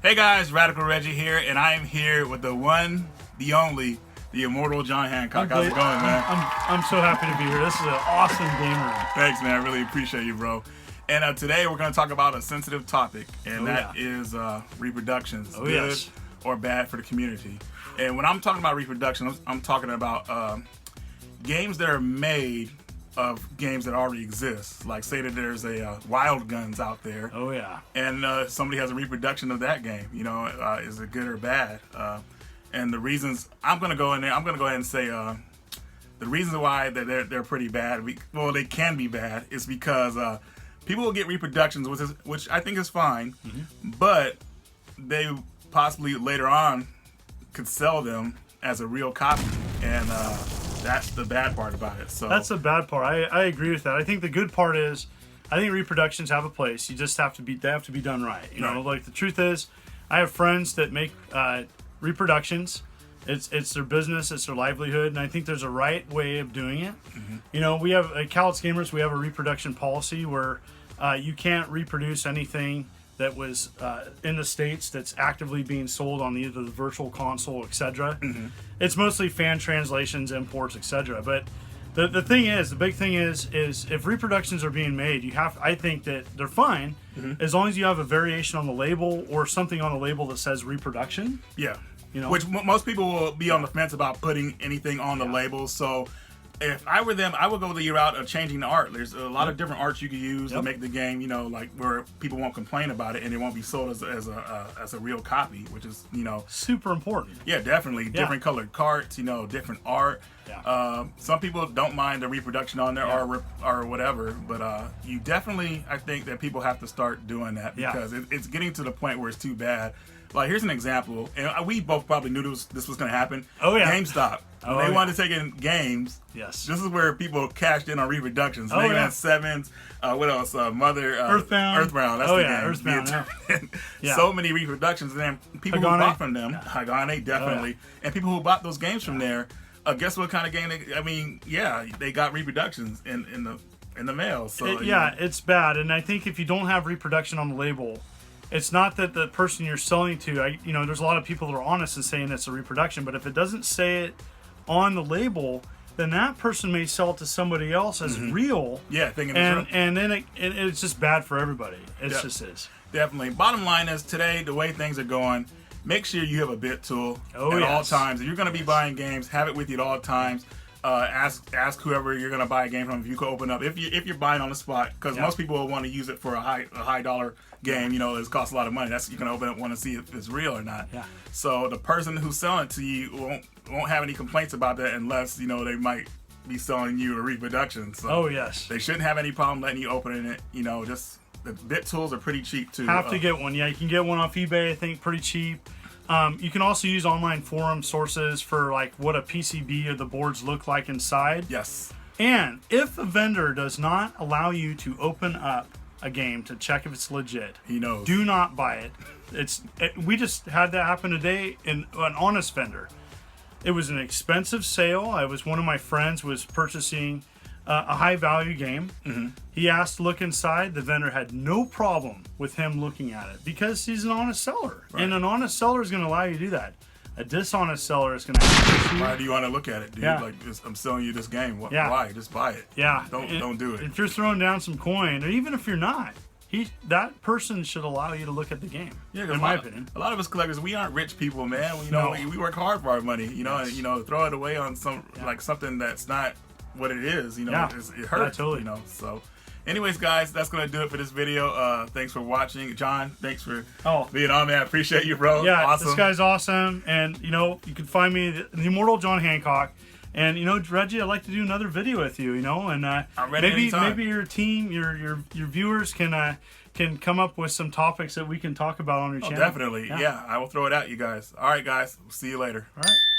Hey guys, Radical Reggie here, and I am here with the one, the only, the immortal John Hancock. How's it going, man? I'm so happy to be here. This is an awesome game room. Thanks, man. I really appreciate you, bro. And today we're going to talk about a sensitive topic, and that is reproductions, good or bad for the community. And when I'm talking about reproduction, I'm talking about games that are made of games that already exist. Like, say that there's a Wild Guns out there. Oh yeah. And somebody has a reproduction of that game. You know, is it good or bad? And the reasons I'm going to go in there. I'm going to go ahead and say the reasons why they're pretty bad. Well, they can be bad. Is because people will get reproductions, which I think is fine, but they possibly later on could sell them as a real copy, and that's the bad part about it. So that's the bad part. I agree with that. I think the good part is, I think reproductions have a place. You just have to be. They have to be done right. You know, like the truth is, I have friends that make reproductions. It's their business. It's their livelihood, and I think there's a right way of doing it. You know, we have at Callets Gamers, we have a reproduction policy where you can't reproduce anything that was in the States that's actively being sold on either the virtual console, etc. It's mostly fan translations, imports, etc. But the thing is, the big thing is if reproductions are being made, I think that they're fine as long as you have a variation on the label or something on the label that says reproduction. Yeah. You know? Which most people will be on the fence about putting anything on the label. So if I were them, I would go the route of changing the art. There's a lot of different arts you can use to make the game, you know, like where people won't complain about it and it won't be sold as a real copy, which is, you know, super important. Yeah, definitely. Different colored carts, you know, different art. Some people don't mind the reproduction on there or whatever, but you definitely, I think that people have to start doing that because it's getting to the point where it's too bad. Like, here's an example, and we both probably knew this was going to happen. Oh yeah, GameStop. They wanted to take in games. Yes, this is where people cashed in on reproductions. Mega Man 7s. What else? Earthbound. That's the game. Earthbound. So many reproductions, and then people who bought from them, Hagane definitely, and people who bought those games from there. Guess what kind of game? They got reproductions in the mail. So it's bad, and I think if you don't have reproduction on the label, it's not that the person you're selling to, there's a lot of people that are honest in saying it's a reproduction, but if it doesn't say it on the label, then that person may sell it to somebody else as real. Yeah, thinking it's real. And then it's just bad for everybody. It just is. Definitely. Bottom line is, today, the way things are going, make sure you have a bit tool at all times. If you're going to be buying games, have it with you at all times. Ask whoever you're going to buy a game from if you can open up. If you're buying on the spot, because most people will want to use it for a high dollar game. You know, it costs a lot of money. That's you can open up, want to see if it's real or not. Yeah. So the person who's selling it to you won't have any complaints about that unless they might be selling you a reproduction. So they shouldn't have any problem letting you open it. You know, just the bit tools are pretty cheap too. Have to get one. Yeah, you can get one off eBay. I think pretty cheap. You can also use online forum sources for like what a PCB or the boards look like inside. Yes. And if a vendor does not allow you to open up a game to check if it's legit, he knows. Do not buy it. We just had that happen today in an honest vendor. It was an expensive sale. One of my friends was purchasing a high value game. He asked to look inside. The vendor had no problem with him looking at it because he's an honest seller. And an honest seller is going to allow you to do that. A dishonest seller is going to ask you. Why do you want to look at it, dude? Like, I'm selling you this game. Why? Just buy it. Yeah. Don't do it. If you're throwing down some coin, or even if you're not, that person should allow you to look at the game. Yeah, in my opinion. A lot of us collectors, we aren't rich people, man. We work hard for our money. And throw it away on something that's not what it is. It hurts. Yeah, totally. So. Anyways, guys, that's going to do it for this video. Thanks for watching. John, thanks for being on, man. I appreciate you, bro. Yeah, awesome. This guy's awesome. And, you can find me, the immortal John Hancock. And, Reggie, I'd like to do another video with you, and I'm ready maybe your team, your viewers can come up with some topics that we can talk about on your channel. Definitely. Yeah, I will throw it at you guys. All right, guys. We'll see you later. All right.